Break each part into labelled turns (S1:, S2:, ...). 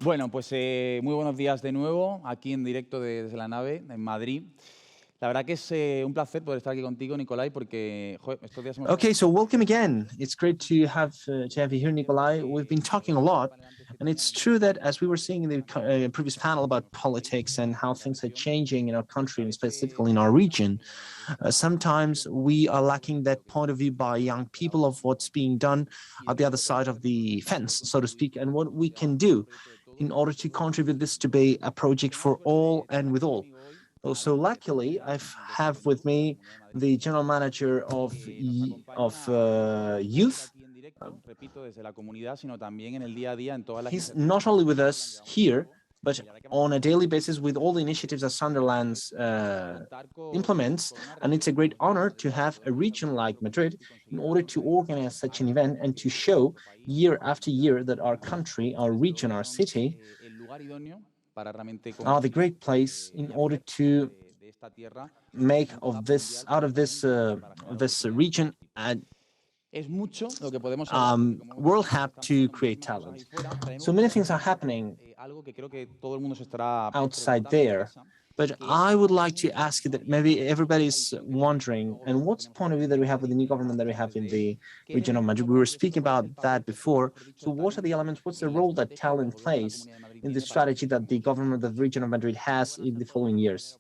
S1: Bueno, pues muy buenos días de nuevo, aquí en directo desde la nave, en Madrid. La verdad que es un placer poder estar aquí contigo, Nikolay, porque estos días hemos...
S2: Okay, so welcome again. It's great to have you here, Nikolay. We've been talking a lot, and it's true that as we were seeing in the previous panel about politics and how things are changing in our country, and specifically in our region, sometimes we are lacking that point of view by young people of what's being done at the other side of the fence, so to speak, and what we can do in order to contribute this to be a project for all and with all. So luckily, I have with me the general manager of youth. He's not only with us here, but on a daily basis with all the initiatives that Sondersland implements. And it's a great honor to have a region like Madrid in order to organize such an event and to show year after year that our country, our region, our city are the great place in order to make out of this region world hub to create talent. So many things are happening outside there. But I would like to ask you that maybe everybody's wondering, and what's the point of view that we have with the new government that we have in the region of Madrid? We were speaking about that before. So what are the elements, what's the role that talent plays in the strategy that the government of the region of Madrid has in the following years?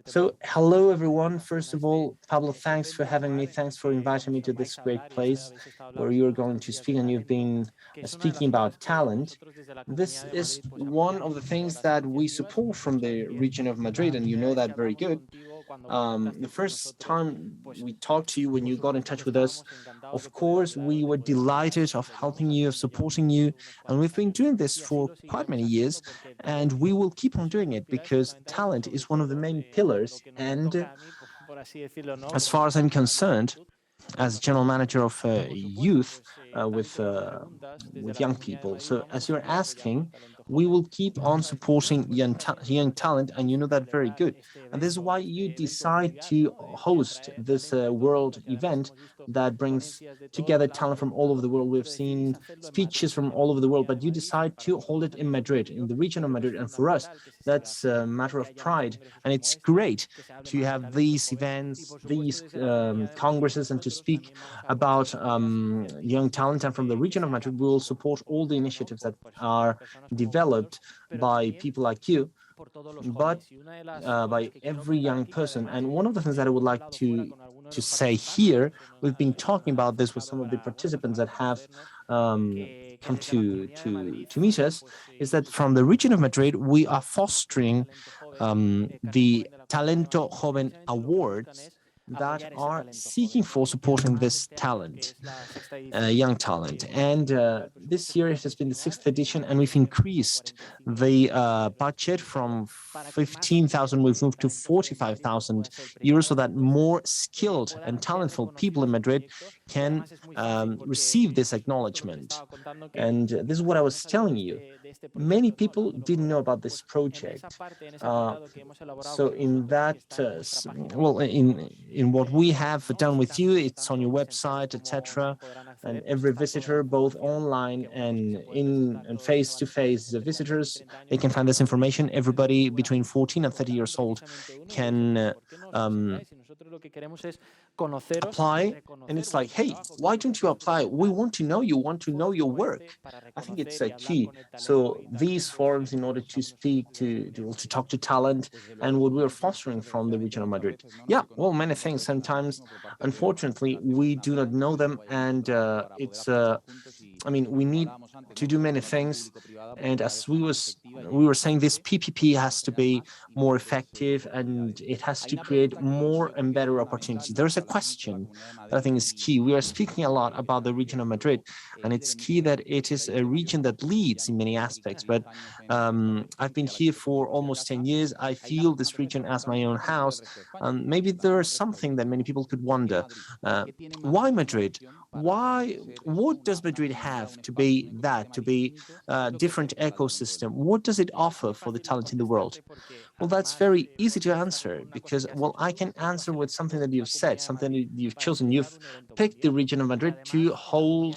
S2: So hello, everyone. First of all, Pablo, thanks for having me. Thanks for inviting me to this great place where you're going to speak, and you've been speaking about talent. This is one of the things that we support from the region of Madrid, and you know that very good. The first time we talked to you, when you got in touch with us, of course, we were delighted of helping you, of supporting you, and we've been doing this for quite many years, and we will keep on doing it because talent is one of the main pillars. And as far as I'm concerned, as general manager of youth with young people. So as you're asking, we will keep on supporting young talent, and you know that very good. And this is why you decide to host this world event that brings together talent from all over the world. We've seen speeches from all over the world, but you decide to hold it in Madrid, in the region of Madrid. And for us, that's a matter of pride. And it's great to have these events, these congresses, and to speak about young talent. And from the region of Madrid, we will support all the initiatives that are developed by people like you, but by every young person. And one of the things that I would like to say here, we've been talking about this with some of the participants that have come to meet us, is that from the region of Madrid, we are fostering the Talento Joven Awards that are seeking for supporting this talent, young talent. And this year it has been the 6th edition, and we've increased the budget from 15,000, we've moved to 45,000 euros, so that more skilled and talentful people in Madrid can receive this acknowledgement. And this is what I was telling you. Many people didn't know about this project. So in that, well, in what we have done with you, it's on your website, etc. And every visitor, both online and in face-to-face visitors, they can find this information. Everybody between 14 and 30 years old can apply, and it's like, hey, why don't you apply? We want to know you, want to know your work. I think it's a key. So these forums, in order to speak, to talk to talent, and what we're fostering from the region of Madrid. Yeah, well, many things. Sometimes, unfortunately, we do not know them, and I mean, we need to do many things. And as we were saying, this PPP has to be more effective, and it has to create more and better opportunities. There's a question that I think is key. We are speaking a lot about the region of Madrid, and it's key that it is a region that leads in many aspects. But I've been here for almost 10 years. I feel this region as my own house. And maybe there is something that many people could wonder. Why Madrid? What does Madrid have to be that, to be a different ecosystem? What does it offer for the talent in the world? Well, that's very easy to answer because, well, I can answer with something that you've said, something that you've chosen. You've picked the region of Madrid to hold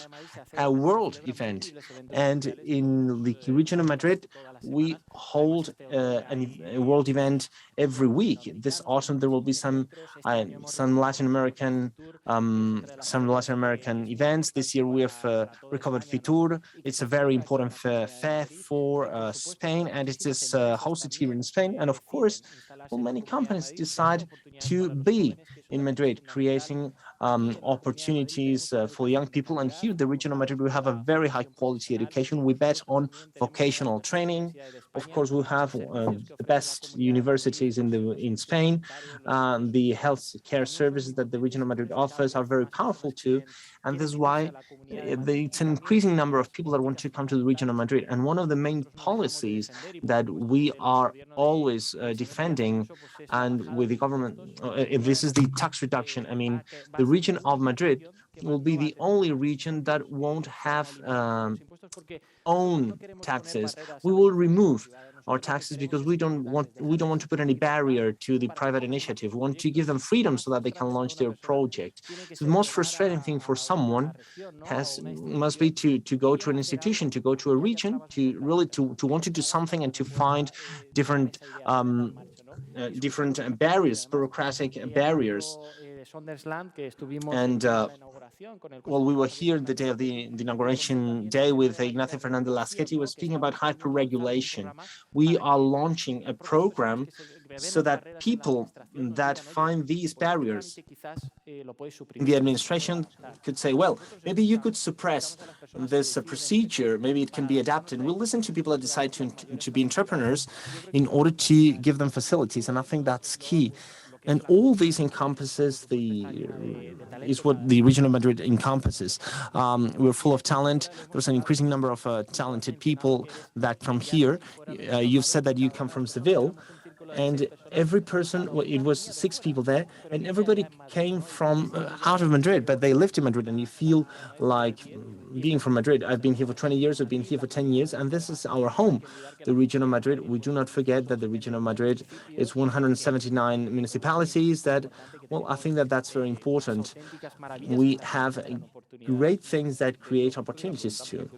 S2: a world event. And in the region of Madrid, we hold a world event every week. This autumn, there will be some Latin American events. This year, we have recovered Fitur. It's a very important fair for Spain, and it is hosted here in Spain. And of course, well, many companies decide to be in Madrid, creating opportunities for young people. And here, the region of Madrid, we have a very high quality education. We bet on vocational training. Of course, we have the best universities in Spain. The health care services that the region of Madrid offers are very powerful too. And this is why it's an increasing number of people that want to come to the region of Madrid. And one of the main policies that we are always defending, and with the government, this is the tax reduction. I mean, the region of Madrid will be the only region that won't have own taxes. We will remove our taxes because we don't want to put any barrier to the private initiative. We want to give them freedom so that they can launch their project. So the most frustrating thing for someone must be to go to an institution, to go to a region, to really to want to do something and to find different barriers, bureaucratic barriers. And well, we were here the day of the inauguration day with Ignacio Fernandez Lasqueti. Was speaking about hyper-regulation. We are launching a program so that people that find these barriers in the administration could say, well, maybe you could suppress this procedure, maybe it can be adapted. We'll listen to people that decide to be entrepreneurs in order to give them facilities, and I think that's key. And all this encompasses is what the region of Madrid encompasses. We're full of talent. There's an increasing number of talented people that come here. You've said that you come from Seville. And every person, well, it was 6 people there, and everybody came from out of Madrid, but they lived in Madrid, and you feel like being from Madrid. I've been here for 20 years, I've been here for 10 years, and this is our home, the region of Madrid. We do not forget that the region of Madrid is 179 municipalities that, well, I think that that's very important. We have great things that create opportunities too.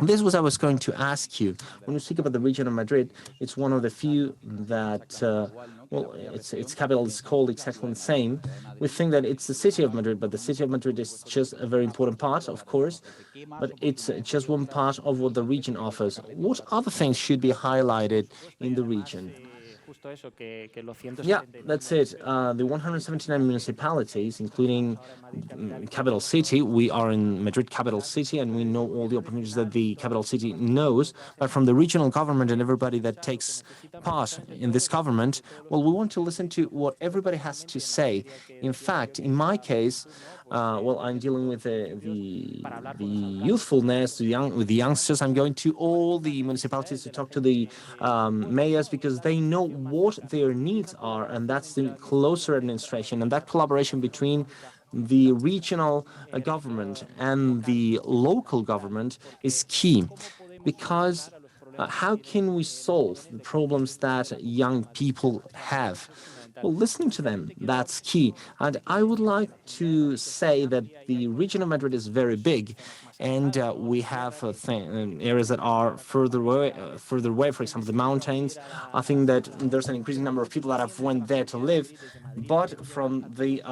S2: This was I was going to ask you. When you speak about the region of Madrid, it's one of the few that, well, its capital is called exactly the same. We think that it's the city of Madrid, but the city of Madrid is just a very important part, of course, but it's just one part of what the region offers. What other things should be highlighted in the region? Yeah, that's it. The 179 municipalities, including capital city, we are in Madrid capital city, and we know all the opportunities that the capital city knows. But from the regional government and everybody that takes part in this government, well, we want to listen to what everybody has to say. In fact, in my case, well, I'm dealing with the youthfulness, with the youngsters. I'm going to all the municipalities to talk to the mayors because they know what their needs are, and that's the closer administration, and that collaboration between the regional government and the local government is key, because how can we solve the problems that young people have? Well, listening to them, that's key. And I would like to say that the region of Madrid is very big, and we have areas that are further away, for example, the mountains. I think that there's an increasing number of people that have went there to live. But from the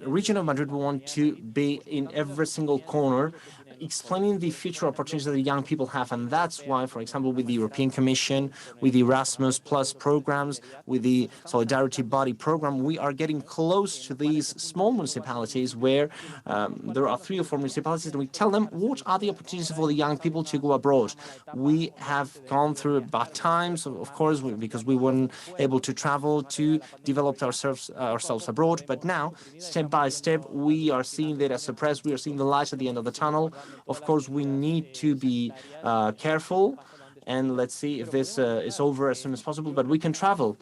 S2: region of Madrid, we want to be in every single corner, explaining the future opportunities that the young people have. And that's why, for example, with the European Commission, with the Erasmus Plus programs, with the Solidarity Body program, we are getting close to these small municipalities where there are 3 or 4 municipalities, and we tell them what are the opportunities for the young people to go abroad. We have gone through bad times, of course, because we weren't able to travel to develop ourselves abroad. But now, step by step, we are seeing that as a press, we are seeing the light at the end of the tunnel. Of course, we need to be careful and let's see if this is over as soon as possible, but we can travel.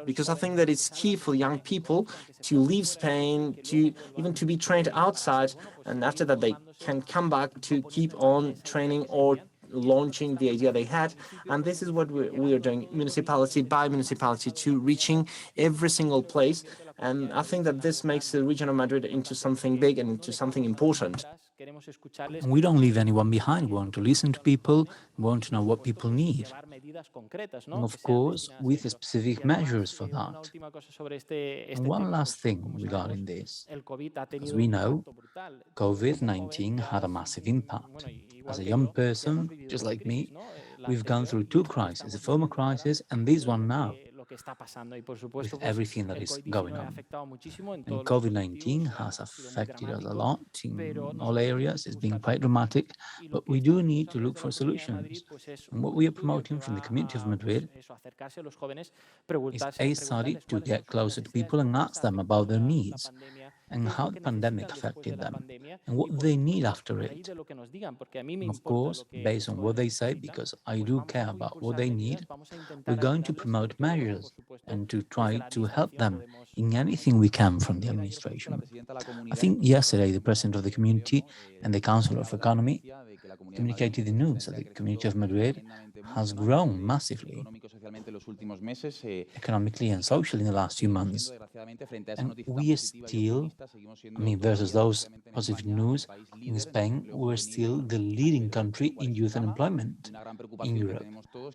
S2: Because I think that it's key for young people to leave Spain, to even to be trained outside, and after that they can come back to keep on training or launching the idea they had. And this is what we are doing, municipality by municipality, to reaching every single place. And I think that this makes the region of Madrid into something big and into something important.
S3: And we don't leave anyone behind. We want to listen to people, we want to know what people need. And of course, with specific measures for that. And one last thing regarding this. As we know, COVID-19 had a massive impact. As a young person, just like me, we've gone through two crises, a former crisis and this one now, with everything that is going on. And COVID-19 has affected us a lot in all areas. It's been quite dramatic, but we do need to look for solutions. And what we are promoting from the community of Madrid is a study to get closer to people and ask them about their needs and how the pandemic affected them and what they need after it. And of course, based on what they say, because I do care about what they need, we're going to promote measures and to try to help them in anything we can from the administration. I think yesterday the president of the community and the Council of Economy communicated the news that the community of Madrid has grown massively economically and socially in the last few months. And we are still, versus those positive news, in Spain, we're still the leading country in youth unemployment in Europe,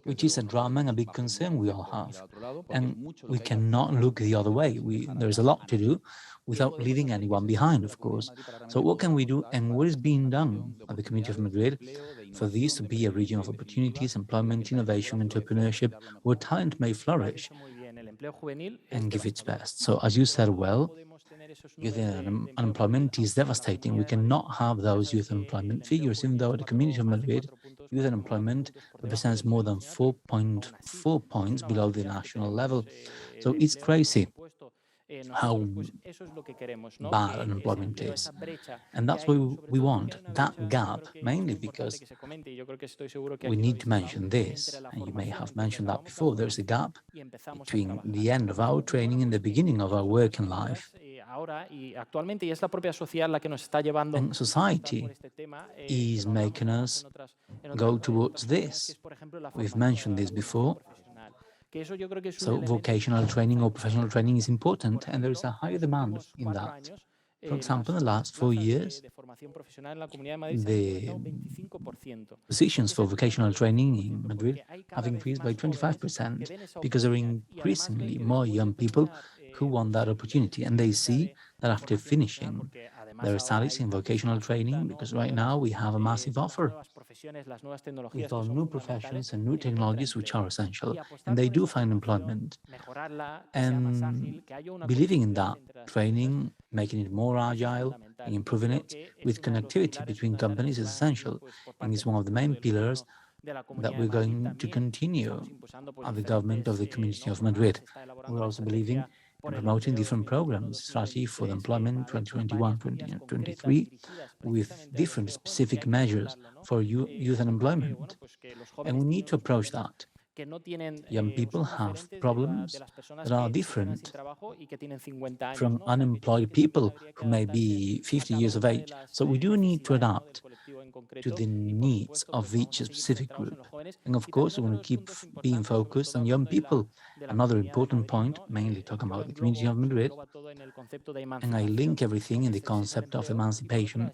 S3: which is a drama and a big concern we all have. And we cannot look the other way. There's a lot to do without leaving anyone behind, of course. So what can we do and what is being done at the Community of Madrid for this to be a region of opportunities, employment, innovation, entrepreneurship, where talent may flourish and give its best? So as you said well, youth unemployment is devastating. We cannot have those youth unemployment figures, even though at the Community of Madrid, youth unemployment represents more than 4.4 points below the national level. So it's crazy how bad unemployment is. And that's what we want, that gap, mainly because we need to mention this, and you may have mentioned that before, there's a gap between the end of our training and the beginning of our working life. And society is making us go towards this. We've mentioned this before. So vocational training or professional training is important, and there is a higher demand in that. For example, in the last 4 years, the positions for vocational training in Madrid have increased by 25% because there are increasingly more young people who want that opportunity, and they see that after finishing their studies in vocational training, because right now we have a massive offer with all new professions and new technologies which are essential, and they do find employment. And believing in that training, making it more agile and improving it with connectivity between companies is essential, and is one of the main pillars that we're going to continue at the government of the Community of Madrid. We're also believing and promoting different programs, strategy for the employment 2021-2023, with different specific measures for youth unemployment. And we need to approach that. Young people have problems that are different from unemployed people who may be 50 years of age. So we do need to adapt to the needs of each specific group. And of course, we want to keep being focused on young people. Another important point, mainly talking about the Community of Madrid, and I link everything in the concept of emancipation.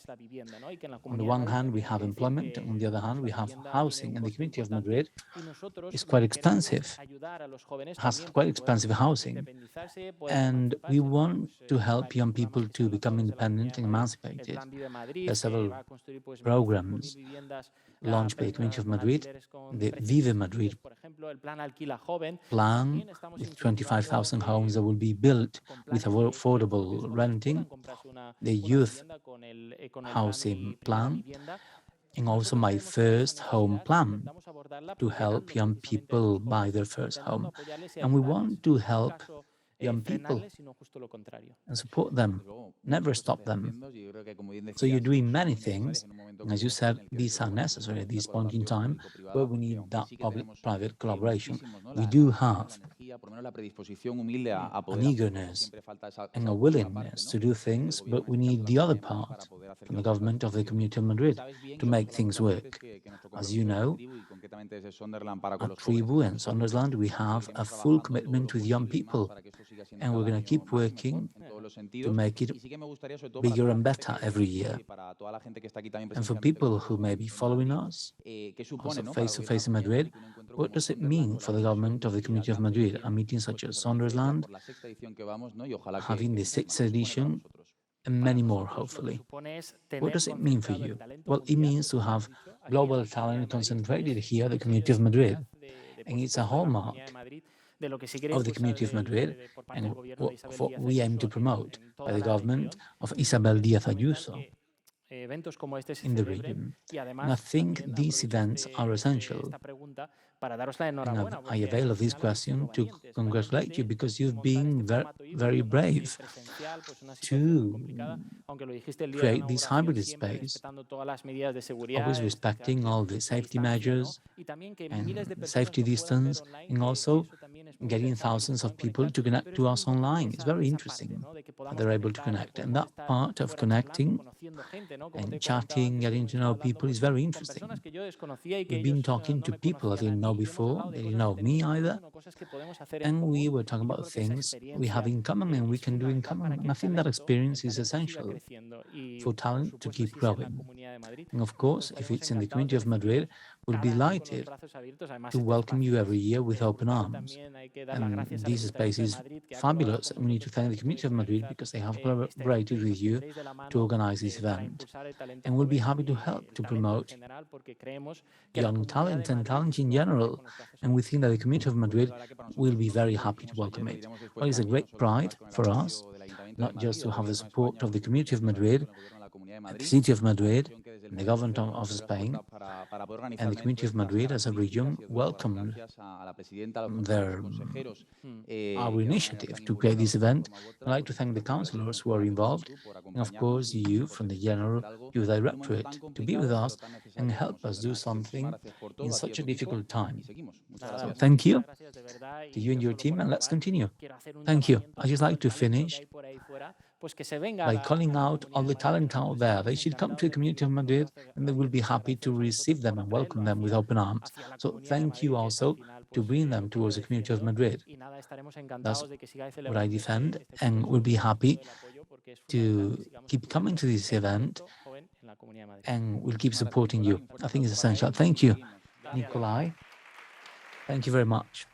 S3: On the one hand, we have employment, and on the other hand, we have housing. And the Community of Madrid is quite expensive, has quite expensive housing. And we want to help young people to become independent and emancipated. There are several programs launched by the Community of Madrid, the Vive Madrid plan, with 25,000 homes that will be built with affordable renting, the youth housing plan, and also my first home plan to help young people buy their first home. And we want to help young people and support them, never stop them. So you're doing many things. As you said, these are necessary at this point in time, where we need that public-private collaboration. We do have an eagerness and a willingness to do things, but we need the other part from the government of the Community of Madrid to make things work. As you know, at Tribu and Sondersland, we have a full commitment with young people, and we're going to keep working to make it bigger and better every year. And for people who may be following us, also face-to-face in Madrid, what does it mean for the government of the Community of Madrid, a meeting such as Sondersland, having the 6th edition, and many more, hopefully? What does it mean for you? Well, it means to have global talent concentrated here at the Community of Madrid, and it's a hallmark of the Community of Madrid and what we aim to promote by the government of Isabel Díaz Ayuso in the region. And I think these events are essential. And I avail of this question to congratulate you, because you've been very brave to create this hybrid space, always respecting all the safety measures and safety distance, and also getting thousands of people to connect to us online. It's very interesting that they're able to connect. And that part of connecting and chatting, getting to know people is very interesting. We've been talking to people I didn't know before, they didn't know me either, and we were talking about things we have in common and we can do in common. And I think that experience is essential for talent to keep growing. And of course, if it's in the Community of Madrid, we'll be delighted to welcome you every year with open arms. And this space is fabulous. We need to thank the Community of Madrid because they have collaborated with you to organize this event. And we'll be happy to help to promote young talent and talent in general. And we think that the Community of Madrid will be very happy to welcome it. Well, it's a great pride for us, not just to have the support of the Community of Madrid, the City of Madrid, and the government of Spain, and the Community of Madrid as a region welcomed our initiative to create this event. I'd like to thank the councillors who are involved, and of course you from the General Youth Directorate, to be with us and help us do something in such a difficult time. So thank you to you and your team, and let's continue. Thank you. I'd just like to finish by calling out all the talent out there. They should come to the Community of Madrid, and they will be happy to receive them and welcome them with open arms. So thank you also to bring them towards the Community of Madrid. That's what I defend, and we'll be happy to keep coming to this event, and we'll keep supporting you. I think it's essential. Thank you, Nikolay. Thank you very much.